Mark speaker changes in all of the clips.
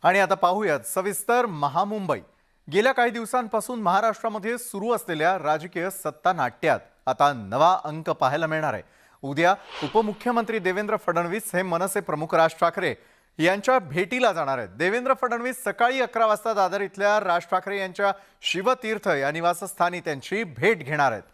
Speaker 1: आणि आता पाहूयात सविस्तर महामुंबई। गेल्या काही दिवसांपासून महाराष्ट्रामध्ये सुरू असलेल्या राजकीय सत्ता नाट्यात आता नवा अंक पाहायला मिळणार आहे। उद्या उपमुख्यमंत्री देवेंद्र फडणवीस हे मनसे प्रमुख राज ठाकरे यांच्या भेटीला जाणार आहेत। देवेंद्र फडणवीस सकाळी 11 वाजता दादर इथल्या राज ठाकरे यांच्या शिवतीर्थ या निवासस्थानी त्यांची भेट घेणार आहेत।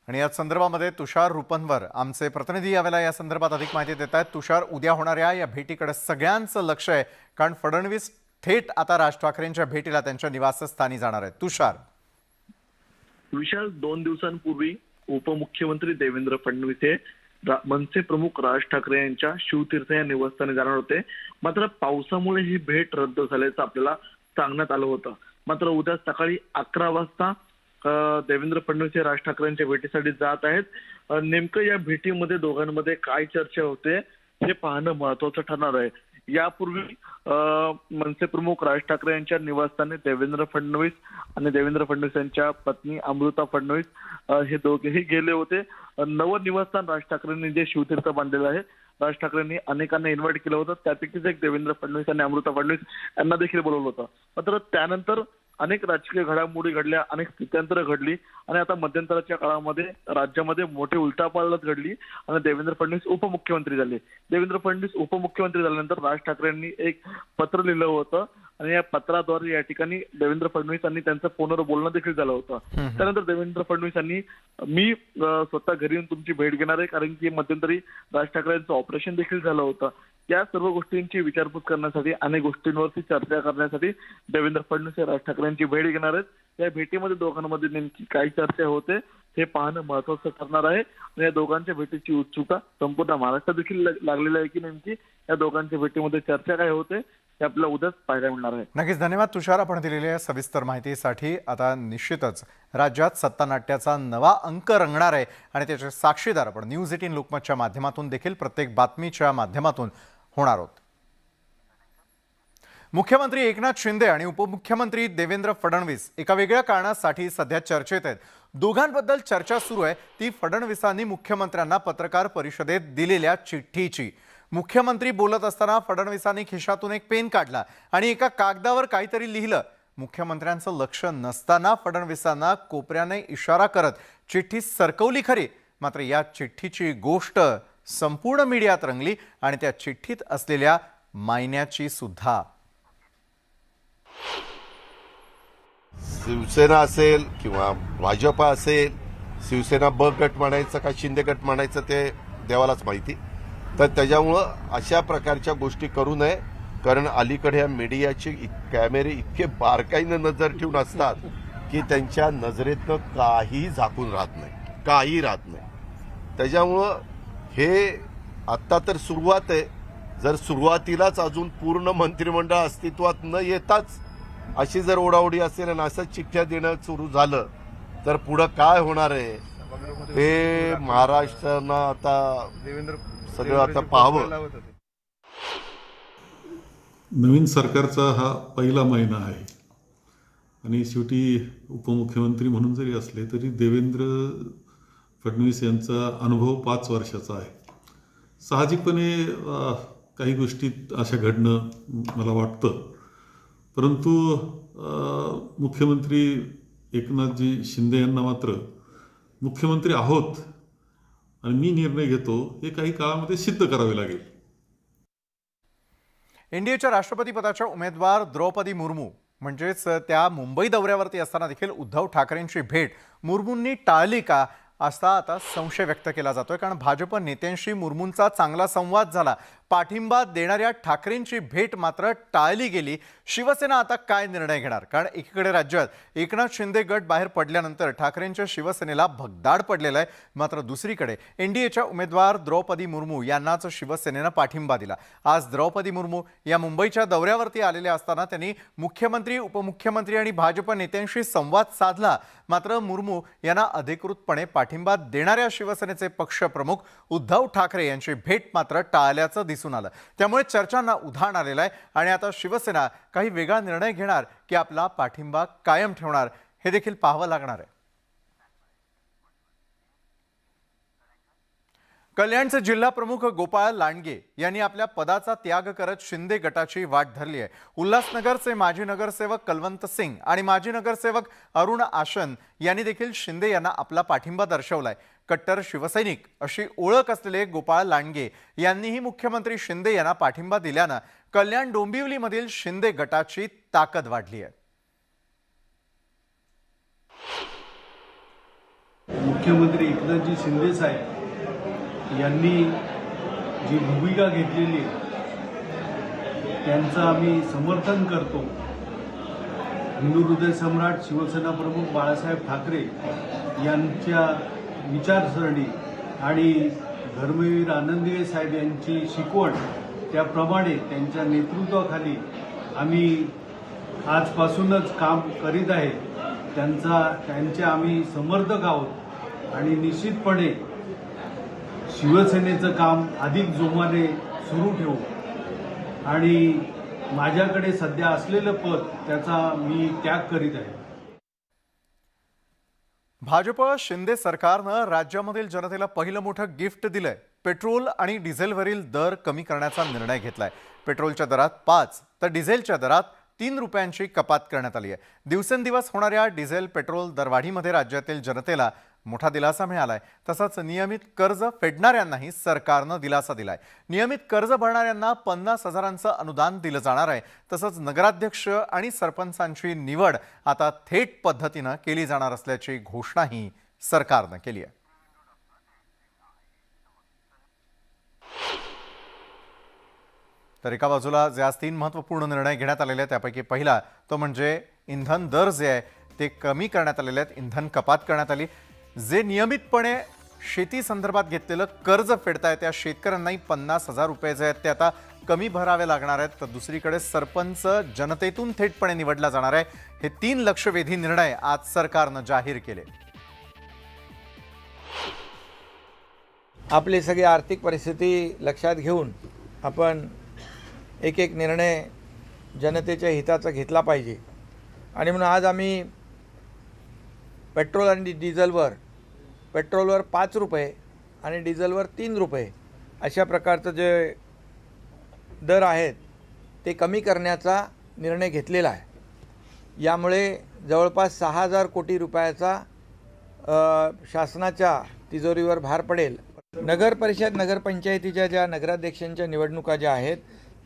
Speaker 1: आणि या संदर्भामध्ये तुषार रुपनवर आमचे प्रतिनिधी यावेळेला या संदर्भात अधिक माहिती देत आहेत। तुषार, उद्या होणाऱ्या या भेटीकडे सगळ्यांचं लक्ष आहे, कारण फडणवीस थेट आता राज ठाकरेंच्या भेटीला त्यांच्या निवासस्थानी जाणार आहेत। तुषार,
Speaker 2: विशाल, 2 दिवसांपूर्वी उपमुख्यमंत्री देवेंद्र फडणवीस हे मनसे प्रमुख राज ठाकरे यांच्या शिवतीर्थ या निवासस्थानी जाणार होते। मात्र पावसामुळे ही भेट रद्द झाल्याचं आपल्याला सांगण्यात आलं होतं। मात्र उद्या सकाळी 11 वाजता देवेंद्र फडणवीस हे राज ठाकरेंच्या भेटीसाठी जात आहेत। नेमकं या भेटीमध्ये दोघांमध्ये काय चर्चा होते हे पाहणं महत्त्वाचं ठरणार आहे। यापूर्वी मनसे प्रमुख राज ठाकरे यांच्या निवासस्थानी देवेंद्र फडणवीस आणि देवेंद्र फडणवीस यांच्या पत्नी अमृता फडणवीस हे दोघेही गेले होते। नवं निवासस्थान राज ठाकरेंनी जे शिवतीर्थ बांधलेलं आहे, राज ठाकरेंनी अनेकांना इन्व्हाइट केलं होतं, त्यापैकीच एक देवेंद्र फडणवीस आणि अमृता फडणवीस यांना देखील बोलवलं होतं। मात्र त्यानंतर अनेक राजकीय घडामोडी घडल्या, अनेक स्थित्यांतरं घडली आणि आता मध्यंतराच्या काळामध्ये राज्यामध्ये मोठी उलटापालट घडली आणि देवेंद्र फडणवीस उपमुख्यमंत्री झाले। देवेंद्र फडणवीस उपमुख्यमंत्री झाल्यानंतर राज ठाकरेंनी एक पत्र लिहिलं होतं आणि या पत्राद्वारे या ठिकाणी देवेंद्र फडणवीस यांनी त्यांचं फोनवर बोलणं देखील झालं होतं। त्यानंतर देवेंद्र फडणवीस यांनी मी स्वतः घरी येऊन तुमची भेट घेणार आहे, कारण की मध्यंतरी राज ठाकरे यांचं ऑपरेशन देखील झालं होतं। या सर्व गोष्टींची विचारपूस करण्यासाठी, अनेक गोष्टींवरती चर्चा करण्यासाठी देवेंद्र फडणवीस हे राज ठाकरेंची भेट घेणार आहेत। या भेटीमध्ये दोघांमध्ये नेमकी काय चर्चा होते हे पाहणं महत्त्वाचं ठरणार आहे आणि या दोघांच्या भेटीची उत्सुकता संपूर्ण महाराष्ट्रात देखील लागलेली आहे की नेमकी या दोघांच्या भेटीमध्ये चर्चा काय होते हे आपल्याला उद्याच पाहायला मिळणार आहे।
Speaker 1: नक्कीच धन्यवाद तुषार, आपण दिलेल्या सविस्तर माहितीसाठी। आता निश्चितच राज्यात सत्ता नाट्याचा नवा अंक रंगणार आहे आणि त्याचे साक्षीदार आपण न्यूज 18 लोकमतच्या माध्यमातून देखील प्रत्येक बातमीच्या माध्यमातून होणार आहोत। मुख्यमंत्री एकनाथ शिंदे आणि उपमुख्यमंत्री देवेंद्र फडणवीस एका वेगळ्या कारणासाठी सध्या चर्चेत आहेत। दोघांबद्दल चर्चा सुरू आहे ती फडणवीसांनी मुख्यमंत्र्यांना पत्रकार परिषदेत दिलेल्या चिठ्ठीची। मुख्यमंत्री बोलत असताना फडणवीसांनी खिशातून एक पेन काढला आणि एका कागदावर काहीतरी लिहिलं। मुख्यमंत्र्यांचं लक्ष नसताना फडणवीसांना कोपऱ्याने इशारा करत चिठ्ठी सरकवली खरी, मात्र या चिठ्ठीची गोष्ट संपूर्ण मीडियात रंगली आणि त्या चिठ्ठीत असलेल्या मायन्याची सुद्धा।
Speaker 3: शिवसेना असेल किंवा भाजपा असेल, शिवसेना ब गट म्हणायचं का शिंदे गट म्हणायचं ते देवालाच माहिती। तर त्याच्यामुळं अशा प्रकारच्या गोष्टी करू नये, कारण अलीकडे या मीडियाचे कॅमेरे इतके बारकाईनं नजर ठेवून असतात की त्यांच्या नजरेतनं काही झाकून राहत नाही, काही राहत नाही। त्याच्यामुळं हे आत्ता तर सुरुवात आहे, जर सुरुवातीलाच अजून पूर्ण मंत्रिमंडळ अस्तित्वात न येताच अशी जर ओढाओढी असेल आणि असंच चिठ्ठ्या देणं सुरू झालं तर पुढं काय होणार आहे हे महाराष्ट्रानं आता सगळं आता पाहावं।
Speaker 4: नवीन सरकारचा हा पहिला महिना आहे आणि शेवटी उपमुख्यमंत्री म्हणून जरी असले तरी देवेंद्र फडणवीस यांचा अनुभव 5 वर्षाचा आहे। साहजिकपणे काही गोष्टी अशा घडणं मला वाटतं, परंतु मुख्यमंत्री एकनाथजी शिंदे यांना मात्र मुख्यमंत्री आहोत आणि मी निर्णय घेतो हे काही काळामध्ये सिद्ध करावे लागेल।
Speaker 1: इंडियाच्या राष्ट्रपतीपदाच्या उमेदवार द्रौपदी मुर्मू म्हणजेच त्या मुंबई दौऱ्यावरती असताना देखील उद्धव ठाकरेंची भेट मुर्मूंनी टाळली का असा आता संशय व्यक्त केला जातोय, कारण भाजप नेत्यांशी मुर्मूंचा चांगला संवाद झाला। पाठिंबा देणाऱ्या ठाकरेंची भेट मात्र टाळली गेली। शिवसेना आता काय निर्णय घेणार, कारण एकीकडे राज्यात एकनाथ शिंदे गट बाहेर पडल्यानंतर ठाकरेंच्या शिवसेनेला भगदाड पडलेला आहे, मात्र दुसरीकडे एनडीएच्या उमेदवार द्रौपदी मुर्मू यांनाच शिवसेनेनं पाठिंबा दिला। आज द्रौपदी मुर्मू या मुंबईच्या दौऱ्यावरती आलेल्या असताना त्यांनी मुख्यमंत्री, उपमुख्यमंत्री आणि भाजप नेत्यांशी संवाद साधला, मात्र मुर्मू यांना अधिकृतपणे पाठिंबा देणाऱ्या शिवसेनेचे पक्षप्रमुख उद्धव ठाकरे यांची भेट मात्र टाळल्याचं दिसून आलं। त्यामुळे चर्चांना उधाण आलेलं आहे आणि आता शिवसेना काही वेगळा निर्णय घेणार की आपला पाठिंबा कायम ठेवणार हे देखील पाहावं लागणार आहे। कल्याणचे जिल्हा प्रमुख गोपाळ लांडगे यांनी आपल्या पदाचा त्याग करत शिंदे गटाची वाट धरली आहे। उल्हासनगरचे माजी नगरसेवक कलवंत सिंग आणि माजी नगरसेवक अरुण आशन यांनी देखील शिंदे यांना आपला पाठिंबा दर्शवलाय। कट्टर शिवसैनिक अशी ओळख असलेले गोपाळ लांडगे यांनीही मुख्यमंत्री शिंदे यांना पाठिंबा दिल्यानं कल्याण डोंबिवलीमधील शिंदे गटाची ताकद वाढली आहे।
Speaker 5: मुख्यमंत्री एकनाथजी शिंदे साहेब यांनी जी भूमिका घेतलेली आहे त्यांचं आम्ही समर्थन करतो। हिंदू हृदय सम्राट शिवसेना प्रमुख बाळासाहेब ठाकरे यांच्या विचारसरणी आणि धर्मवीर आनंदीय साहेब यांची शिकवण त्याप्रमाणे त्यांच्या नेतृत्वाखाली आम्ही आजपासूनच काम करीत आहे। त्यांचे आम्ही समर्थक आहोत आणि निश्चितपणे शिवसेनेचं काम अधिक जोमाने सुरू ठेवू आणि माझ्याकडे सध्या असलेलं पद त्याचा मी त्याग करीत आहे।
Speaker 1: भाजप शिंदे सरकारनं राज्यामधील जनतेला पहिलं मोठं गिफ्ट दिलंय। पेट्रोल आणि डिझेलवरील दर कमी करण्याचा निर्णय घेतलाय। पेट्रोलच्या दरात 5 तर डिझेलच्या दरात 3 रुपयांची कपात करण्यात आली आहे। दिवसेंदिवस होणाऱ्या डिझेल पेट्रोल दरवाढीमध्ये राज्यातील जनतेला मोठा दिलासा मिळालाय। तसंच नियमित कर्ज फेडणाऱ्यांनाही सरकारनं दिलासा दिलाय। नियमित कर्ज भरणाऱ्यांना 50,000चं अनुदान दिलं जाणार आहे। तसंच नगराध्यक्ष आणि सरपंचांची निवड आता थेट पद्धतीनं केली जाणार असल्याची घोषणाही सरकारनं केली आहे। तर एका बाजूला जे आज 3 महत्त्वपूर्ण निर्णय घेण्यात आलेले आहेत त्यापैकी पहिला तो म्हणजे इंधन दर जे आहे ते कमी करण्यात आलेले आहेत। इंधन कपात करण्यात आली। जे नियमितपणे शेती संदर्भात घेतलेलं कर्ज फेडताय त्या शेतकऱ्यांनाही 50,000 रुपये जे आहेत ते आता कमी भरावे लागणार आहेत। तर दुसरीकडे सरपंच जनतेतून थेटपणे निवडला जाणार आहे। हे 3 लक्षवेधी निर्णय आज सरकारनं जाहीर केले।
Speaker 6: आपली सगळी आर्थिक परिस्थिती लक्षात घेऊन आपण एक एक निर्णय जनतेच्या हिताचा घेतला पाहिजे आणि म्हणून आज आम्ही पेट्रोल आणि पेट्रोलवर 5 रुपये आणि डिझेलवर 3 रुपये अशा प्रकारचं जे दर आहेत ते कमी करण्याचा निर्णय घेतलेला आहे। यामुळे जवळपास 6,000 कोटी रुपयाचा शासनाच्या तिजोरीवर भार पडेल। नगर परिषद नगरपंचायतीच्या ज्या नगराध्यक्षांच्या निवडणुका ज्या आहेत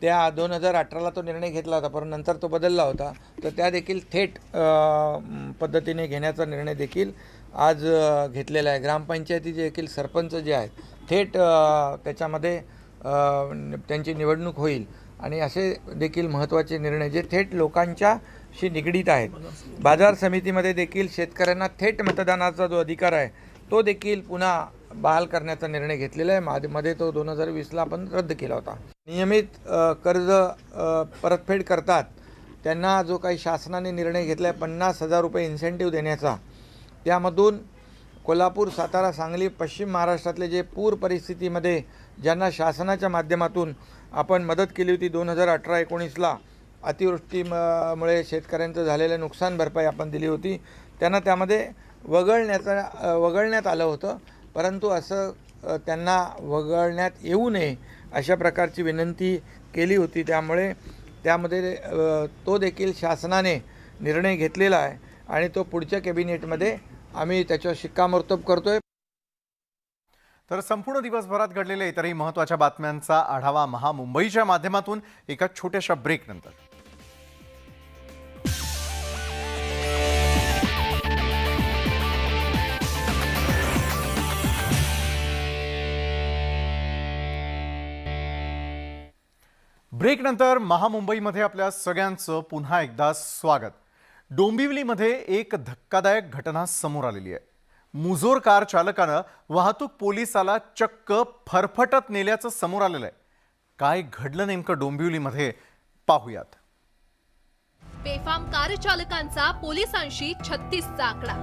Speaker 6: त्या 2018ला तो निर्णय घेतला होता, पण नंतर तो बदलला होता। तर त्या देखील थेट पद्धतीने घेण्याचा निर्णय देखील आज घेतलेला आहे। ग्रामपंचायतीचे देखील सरपंच जे आहेत थेट त्याच्यामध्ये त्यांची निवडणूक होईल आणि असे देखील महत्त्वाचे निर्णय जे थेट लोकांच्याशी निगडीत आहेत। बाजार समितीमध्ये देखील शेतकऱ्यांना थेट मतदानाचा जो अधिकार आहे तो देखील पुन्हा बहाल करण्याचा निर्णय घेतलेला आहे। मध्ये तो 2020ला आपण रद्द केला होता। नियमित कर्ज परतफेड करतात त्यांना जो काही शासनाने निर्णय घेतला आहे 50,000 रुपये इन्सेंटिव्ह देण्याचा, त्यामधून कोल्हापूर, सातारा, सांगली, पश्चिम महाराष्ट्रातले जे पूर परिस्थितीमध्ये ज्यांना शासनाच्या माध्यमातून आपण मदत केली होती 2018-19ला अतिवृष्टीमुळे शेतकऱ्यांचं झालेलं नुकसान भरपाई आपण दिली होती, त्यांना त्यामध्ये वगळण्यात आलं होतं। परंतु असं त्यांना वगळण्यात येऊ नये अशा प्रकारची विनंती केली होती। त्यामुळे त्यामध्ये तो देखील शासनाने निर्णय घेतलेला आहे आणि तो पुढच्या कॅबिनेटमध्ये आम्ही त्याच्यावर शिक्कामोर्तब करतोय।
Speaker 1: तर संपूर्ण दिवसभरात घडलेल्या इतरही महत्त्वाच्या बातम्यांचा आढावा महामुंबईच्या माध्यमातून एका छोट्याशा ब्रेक नंतर। ब्रेक नंतर महामुंबईमध्ये आपल्या सगळ्यांचं पुन्हा एकदा स्वागत। डोंबिवलीमध्ये एक धक्कादायक घटना समोर आलेली आहे। मुजोर कार चालकानं वाहतूक पोलिसाला चक्क फरफटत नेल्याचं समोर आलेलं आहे। काय घडलं नेमकं डोंबिवलीमध्ये पाहूयात।
Speaker 7: बेफाम कार चालकांचा पोलिसांशी 36चा आकडा।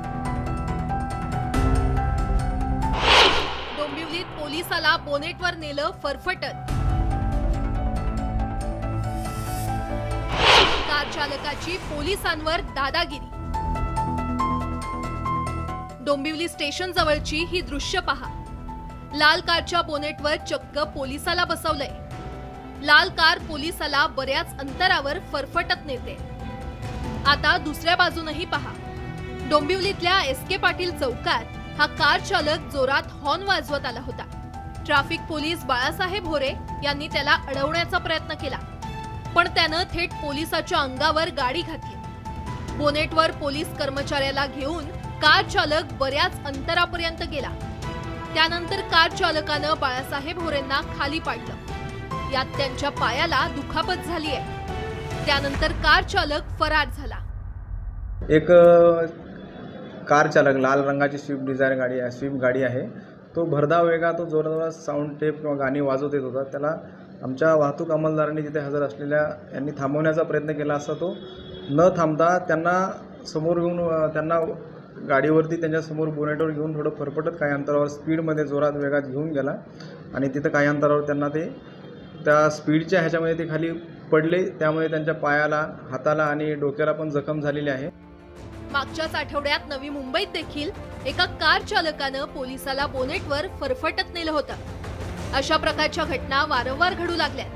Speaker 7: डोंबिवलीत पोलिसाला बोनेटवर नेलं फरफटत। कार चालकाची पोलिसांवर दादागिरी। डोंबिवली स्टेशन जवळची ही दृश्य पहा। लाल कारच्या बोनेटवर चक्क पोलिसाला बसवलंय। लाल कार पोलिसाला बऱ्याच अंतरावर फरफटत नेते। आता दुसऱ्या बाजूनही पहा, डोंबिवलीतल्या एस.के. पाटील चौकात हा कार चालक जोरात हॉर्न वाजवत आला होता। ट्रॅफिक पोलीस बाळासाहेब होरे यांनी त्याला अडवण्याचा प्रयत्न केला, पण त्यानं थेट पोलिसाच्या अंगावर गाडी घातली। बोनेटवर पोलीस कर्मचाऱ्याला घेऊन कार चालक बऱ्याच अंतरापर्यंत गेला। त्यानंतर कार चालकानं बाळासाहेब होरेंना खाली पाडलं। यात त्यांच्या पायाला दुखापत झाली आहे। त्यानंतर कार चालक फरार झाला।
Speaker 8: एक कार चालक लाल रंगाची स्विफ्ट गाडी आहे, तो भरधाव वेगा तो जोरात साऊंड टेप किंवा गाणी वाजवत येत होता। त्याला आमच्या वाहतूक अंमलदारांनी तिथे हजर असलेल्या यांनी थांबवण्याचा प्रयत्न केला असता तो न थांबता त्यांना समोर घेऊन त्यांना गाडीवरती त्यांच्यासमोर बोनेटवर घेऊन थोडं फरफटत काही अंतरावर स्पीडमध्ये जोरात वेगात घेऊन गेला आणि तिथं काही अंतरावर त्यांना ते त्या स्पीडच्या ह्याच्यामध्ये ते खाली पडले। त्यामुळे त्यांच्या पायाला, हाताला आणि डोक्याला पण जखम झालेली आहे।
Speaker 7: मागच्याच आठवड्यात नवी मुंबईत देखील एका कार चालकानं पोलिसाला बोनेटवर फरफटत नेलं होतं। अशा प्रकारच्या घटना वारंवार घडू लागल्या।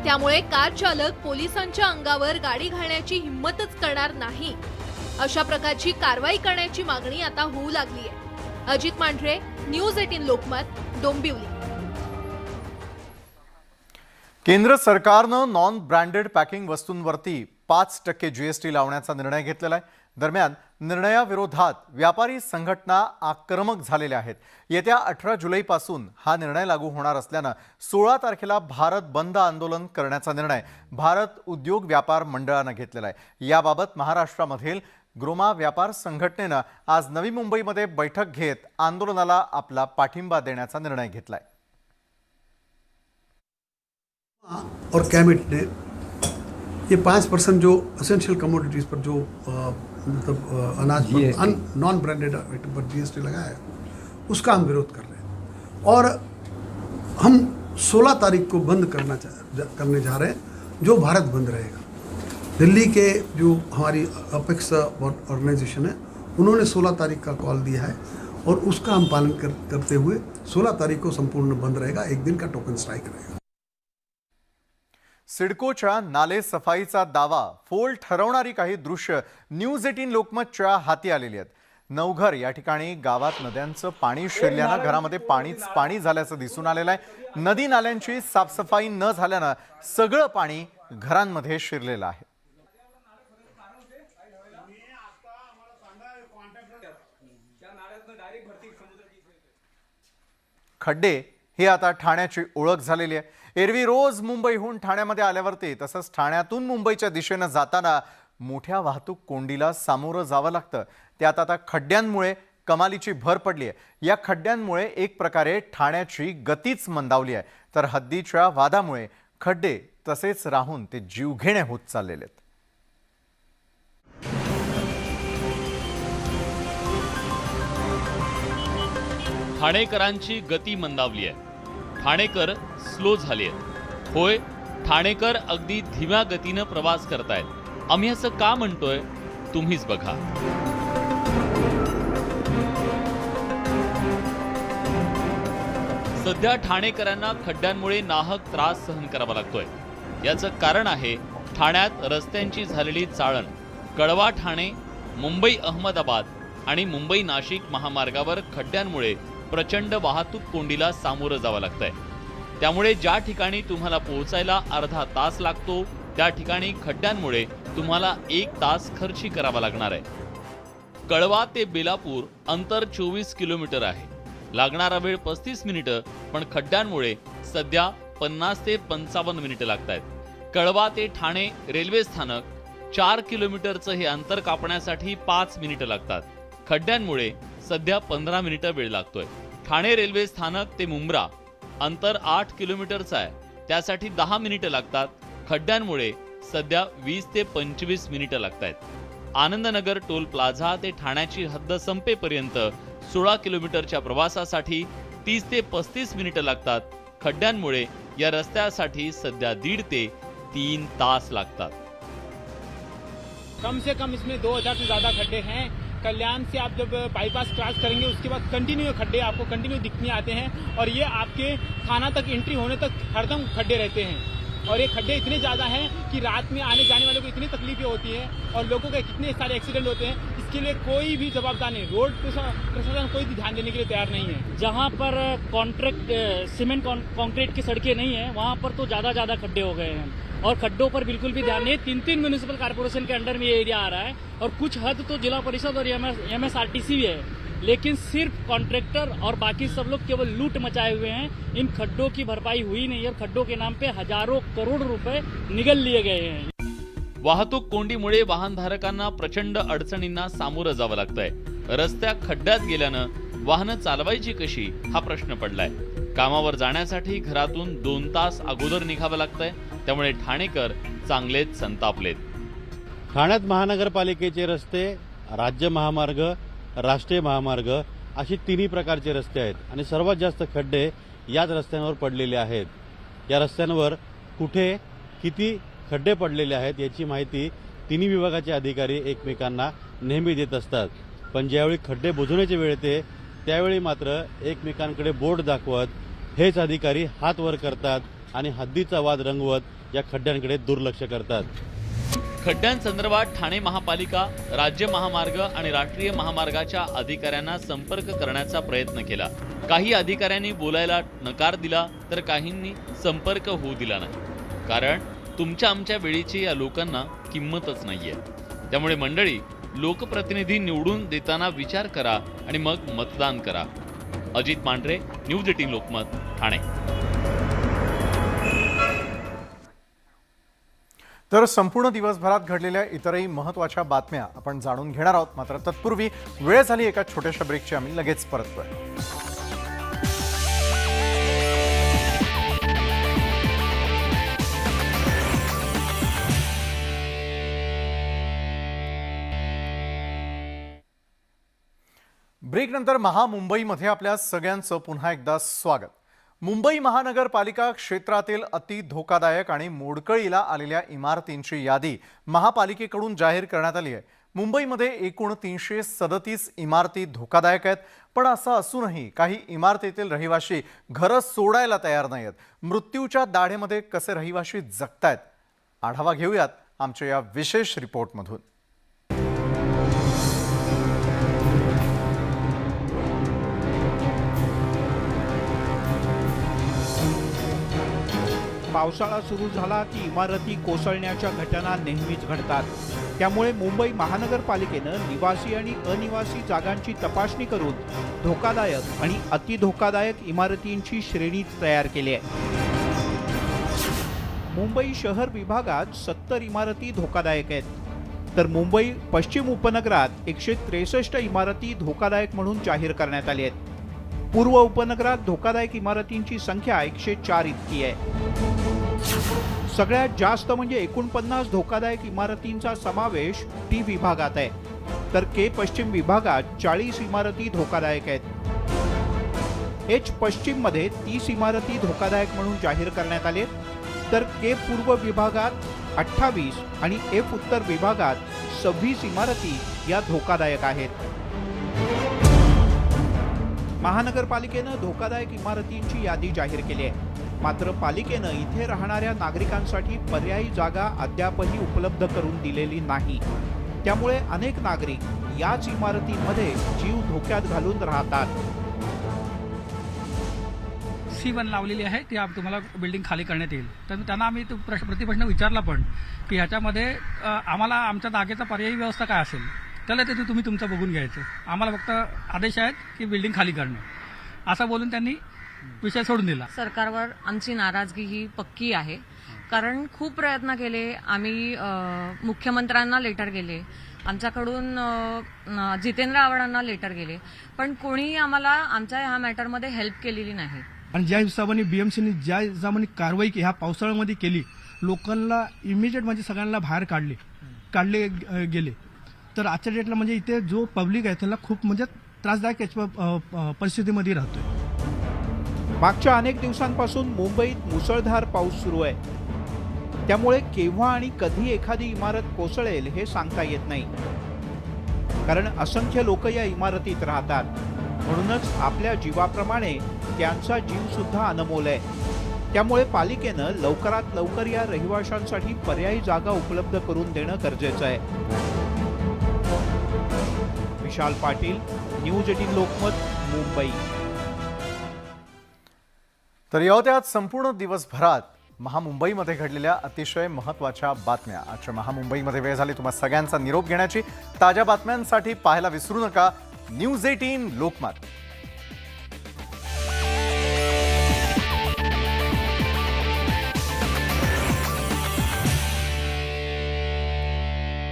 Speaker 7: त्यामुळे कार चालक पोलिसांच्या अंगावर गाडी घालण्याची हिंमतच करणार नाही, अशा प्रकारची कारवाई करण्याची मागणी आता होऊ लागली आहे। अजित मांढरे, न्यूज 18 लोकमत, डोंबिवली।
Speaker 1: केंद्र सरकारनं नॉन ब्रँडेड पॅकिंग वस्तूंवरती 5% GST लावण्याचा निर्णय घेतलेला आहे। दरम्यान निर्णयाविरोधात व्यापारी संघटना आक्रमक झालेल्या आहेत। येत्या 18 जुलैपासून हा निर्णय लागू होणार असल्यानं 16 तारखेला भारत बंद आंदोलन करण्याचा निर्णय भारत उद्योग व्यापार मंडळानं घेतलेला आहे। याबाबत महाराष्ट्रामधील ग्रोमा व्यापार संघटनेनं आज नवी मुंबईमध्ये बैठक घेत आंदोलनाला आपला पाठिंबा देण्याचा निर्णय घेतलाय।
Speaker 9: और कैबिनेट ने ये 5% जो असेंशियल कमोडिटीज़ पर जो मतलब अनाज पर नॉन ब्रांडेड आइटम पर GST लगाया है, उसका हम विरोध कर रहे हैं और हम 16 तारीख को बंद करने जा रहे हैं, जो भारत बंद रहेगा। दिल्ली के जो हमारी अपेक्स ऑर्गेनाइजेशन है, उन्होंने 16 तारीख का कॉल दिया है और उसका हम पालन करते हुए 16 तारीख को संपूर्ण बंद रहेगा। एक दिन का टोकन स्ट्राइक रहेगा।
Speaker 1: सिडकोच्या नाले सफाईचा दावा फोल ठरवणारी काही दृश्य न्यूज 18 लोकमतच्या हाती आलेली आहेत। नवघर या ठिकाणी गावात नद्यांचं पाणी शिरल्यानं घरामध्ये पाणी झाल्याचं दिसून आलेलं आहे। नदी नाल्यांची साफसफाई न झाल्यानं सगळं पाणी घरांमध्ये शिरलेलं आहे। खड्डे ही आता ठाण्याची ओळख झालेली आहे। एरवी रोज मुंबईहून ठाण्यामध्ये आल्यावरती तसंच ठाण्यातून मुंबईच्या दिशेनं जाताना मोठ्या वाहतूक कोंडीला सामोरं जावं लागतं। त्यात आता खड्ड्यांमुळे कमालीची भर पडली आहे। या खड्ड्यांमुळे एक प्रकारे ठाण्याची गतीच मंदावली आहे, तर हद्दीच्या वादामुळे खड्डे तसेच राहून ते जीवघेणे होत चाललेले आहेत।
Speaker 10: ठाणेकरांची गती मंदावली आहे। ठाणेकर स्लो झाले आहेत। होय, ठाणेकर अगदी धीम्या गतीनं प्रवास करतायत। आम्ही असं का म्हणतोय, तुम्हीच बघा। सध्या ठाणेकरांना खड्ड्यांमुळे नाहक त्रास सहन करावा लागतोय। याचं कारण आहे ठाण्यात रस्त्यांची झालेली चाळण। कळवा ठाणे, मुंबई अहमदाबाद आणि मुंबई नाशिक महामार्गावर खड्ड्यांमुळे प्रचंड वाहतूक कोंडीला सामोरं जावं लागतंय। त्यामुळे ज्या ठिकाणी तुम्हाला पोहोचायला अर्धा तास लागतो, त्या ठिकाणी खड्ड्यांमुळे तुम्हाला 1 तास खर्ची करावा लागणार आहे। कळवा ते बेलापूर अंतर 24 किलोमीटर आहे। लागणारा वेळ 35 मिनिटं, पण खड्ड्यांमुळे सध्या 50 ते 55 मिनिटं लागतायत। कळवा ते ठाणे रेल्वे स्थानक 4 किलोमीटरचं हे अंतर कापण्यासाठी 5 मिनिटं लागतात। खड्ड्यांमुळे सध्या 15 मिनिटं वेळ लागतोय। ठाणे रेल्वे स्थानक ते मुंब्रा अंतर 8 किलोमीटरचं आहे, त्यासाठी 10 मिनिटं लागतात। खड्ड्यांमुळे सध्या 20 ते 25 मिनिटं लागतायत। आनंदनगर टोल प्लाझा ते ठाण्याची हद्द संपेपर्यंत 16 किलोमीटरच्या प्रवासासाठी 30 ते 35 मिनिटं लागतात। खड्ड्यांमुळे या रस्त्यासाठी सध्या 1.5 ते 3 तास लागतात।
Speaker 11: कम से कम इसमें 2000 से ज़्यादा खड्डे हैं। कल्याण से आप जब बाईपास क्रॉस करेंगे उसके बाद कंटिन्यू खड्डे आपको कंटिन्यू दिखने आते हैं और ये आपके थाना तक एंट्री होने तक हरदम खड्डे रहते हैं और ये खड्डे इतने ज़्यादा हैं कि रात में आने जाने वालों को इतनी तकलीफें होती हैं और लोगों के कितने सारे एक्सीडेंट होते हैं। इसके लिए कोई भी जवाबदार नहीं, रोड प्रशासन कोई भी ध्यान देने के लिए तैयार नहीं है।
Speaker 12: जहाँ पर सीमेंट कंक्रीट की सड़कें नहीं है वहाँ पर तो ज़्यादा खड्डे हो गए हैं और खड्डों पर बिल्कुल भी ध्यान नहीं। 3 म्यूनिसिपल कॉर्पोरेशन के अंडर में ये एरिया आ रहा है और कुछ हद तो जिला परिषद और MSRTC भी है, लेकिन सिर्फ कॉन्ट्रैक्टर और बाकी सब लोग केवल लूट मचाए हुए हैं। इन खड्डों की भरपाई हुई नहीं और खड्डों के नाम पे हजारों करोड़ रुपए निगल लिए गए हैं।
Speaker 10: वाहतूक कोंडीमुळे वाहनधारकांना प्रचंड अडचणींना सामोरं जावं लागतंय। रस्त्या खड्ड्यात गेल्यानं वाहनं चालवायची कशी हा प्रश्न पडलाय। कामावर जाण्यासाठी घरातून 2 तास अगोदर निघावं लागतंय, त्यामुळे ठाणेकर चांगलेच संतापलेत।
Speaker 13: ठाण्यात महानगरपालिकेचे रस्ते, राज्य महामार्ग, राष्ट्रीय महामार्ग अशी 3 प्रकारचे रस्ते आहेत आणि सर्वात जास्त खड्डे याच रस्त्यांवर पडलेले आहेत। या रस्त्यांवर कुठे किती खड्डे पडलेले आहेत याची माहिती 3 विभागाचे अधिकारी एकमेकांना नेहमी देत असतात, पण ज्यावेळी खड्डे बुजवण्याची वेळ येते त्यावेळी मात्र एकमेकांकडे बोर्ड दाखवत हेच अधिकारी हात वर करतात आणि हद्दीचा वाद रंगवत या खड्ड्यांकडे दुर्लक्ष करतात।
Speaker 10: खड्ड्यांसंदर्भात ठाणे महापालिका, राज्य महामार्ग आणि राष्ट्रीय महामार्गाच्या अधिकाऱ्यांना संपर्क करण्याचा प्रयत्न केला। काही अधिकाऱ्यांनी बोलायला नकार दिला तर काहींनी संपर्क होऊ दिला नाही, कारण तुमच्या आमच्या वेळेची या लोकांना किंमतच नाहीये। त्यामुळे मंडळी, लोकप्रतिनिधी निवडून देताना विचार करा आणि मग मतदान करा। अजित मांढरे, न्यूज 18 लोकमत, ठाणे।
Speaker 1: तर संपूर्ण दिवसभरात घडलेल्या इतरही महत्त्वाच्या बातम्या आपण जाणून घेणार आहोत, मात्र तत्पूर्वी वेळ झाली एका छोट्याशा ब्रेकची। आम्ही लगेच परततोय। ब्रेकनंतर महामुंबईमध्ये आपल्या सगळ्यांचं पुन्हा एकदा स्वागत। मुंबई महानगरपालिका क्षेत्रातील अति धोकादायक आणि मोडकळीला आलेल्या इमारतींची यादी महापालिकेकडून जाहीर करण्यात आली आहे। मुंबईमध्ये एकूण 337 इमारती धोकादायक आहेत, पण असं असूनही काही इमारतीतील रहिवासी घरं सोडायला तयार नाहीत। मृत्यूच्या दाढेमध्ये कसे रहिवासी जगतायत, आढावा घेऊयात आमच्या या विशेष रिपोर्टमधून।
Speaker 5: पावसाळा सुरू झाला की इमारती कोसळण्याच्या घटना नेहमीच घडतात। त्यामुळे मुंबई महानगरपालिकेनं निवासी आणि अनिवासी जागांची तपासणी करून धोकादायक आणि अतिधोकादायक इमारतींची श्रेणी तयार केली आहे। मुंबई शहर विभागात 70 इमारती धोकादायक आहेत, तर मुंबई पश्चिम उपनगरात 163 इमारती धोकादायक म्हणून जाहीर करण्यात आली आहेत। पूर्व उपनगरात धोकादायक इमारतींची संख्या 104 इतकी आहे। सगळ्यात जास्त म्हणजे 49 धोकादायक इमारतींचा समावेश टी विभागात आहे, तर के पश्चिम विभागात 40 इमारती धोकादायक आहेत। एच पश्चिम मध्ये 30 इमारती धोकादायक म्हणून जाहीर करण्यात आले, तर के पूर्व विभागात 28 आणि एफ उत्तर विभागात 26 इमारती या धोकादायक आहेत। महानगरपालिकेनं धोकादायक इमारतींची यादी जाहीर केली आहे, मात्र पालिकेनं इथे राहणाऱ्या नागरिकांसाठी पर्यायी जागा अद्यापही उपलब्ध करून दिलेली नाही। त्यामुळे अनेक नागरिक याच इमारतींमध्ये जीव धोक्यात घालून राहतात।
Speaker 12: C1 लावलेली आहे, ती तुम्हाला बिल्डिंग खाली करण्यात येईल। तर त्यांना आम्ही प्रतिप्रश्न विचारला पण की ह्याच्यामध्ये आम्हाला आमच्या जागेचा पर्यायी व्यवस्था काय असेल, त्याला ते तुम्ही तुमचं बघून घ्यायचं, आम्हाला फक्त आदेश आहेत की बिल्डिंग खाली करणं, असं बोलून त्यांनी विषय सोडून दिला।
Speaker 14: सरकारवर आमची नाराजगी ही पक्की आहे, कारण खूप प्रयत्न केले आम्ही, मुख्यमंत्र्यांना लेटर गेले, आमच्याकडून जितेंद्र आव्हाडांना लेटर गेले, पण कोणीही आम्हाला आमच्या ह्या मॅटरमध्ये हेल्प केलेली नाही।
Speaker 15: आणि ज्या हिशोबाने बीएमसीने ज्या हिशोबाने कारवाई ह्या पावसाळ्यामध्ये केली, लोकांना इमिजिएट म्हणजे सगळ्यांना बाहेर काढले गेले, तर आजच्या डेटला म्हणजे इथे जो पब्लिक आहे त्याला खूप म्हणजे त्रासदायक परिस्थितीमध्ये राहतोय।
Speaker 5: मागच्या अनेक दिवसांपासून मुंबईत मुसळधार पाऊस सुरू आहे, त्यामुळे केव्हा आणि कधी एखादी इमारत कोसळेल हे सांगता येत नाही। कारण असंख्य लोक या इमारतीत राहतात. म्हणूनच आपल्या जीवाप्रमाणे त्यांचा जीव सुद्धा अनमोल आहे. त्यामुळे पालिकेनं लवकरात लवकर या रहिवाशांसाठी पर्यायी जागा उपलब्ध करून देणं गरजेचं आहे. विशाल पाटील, न्यूज 18 लोकमत, मुंबई.
Speaker 1: तर या होत्या आज संपूर्ण दिवसभरात महामुंबईमध्ये घडलेल्या अतिशय महत्त्वाच्या बातम्या. आजच्या महामुंबईमध्ये वेळ झाली तुम्हा सगळ्यांचा निरोप घेण्याची. ताज्या बातम्यांसाठी पाहायला विसरू नका न्यूज 18 लोकमत.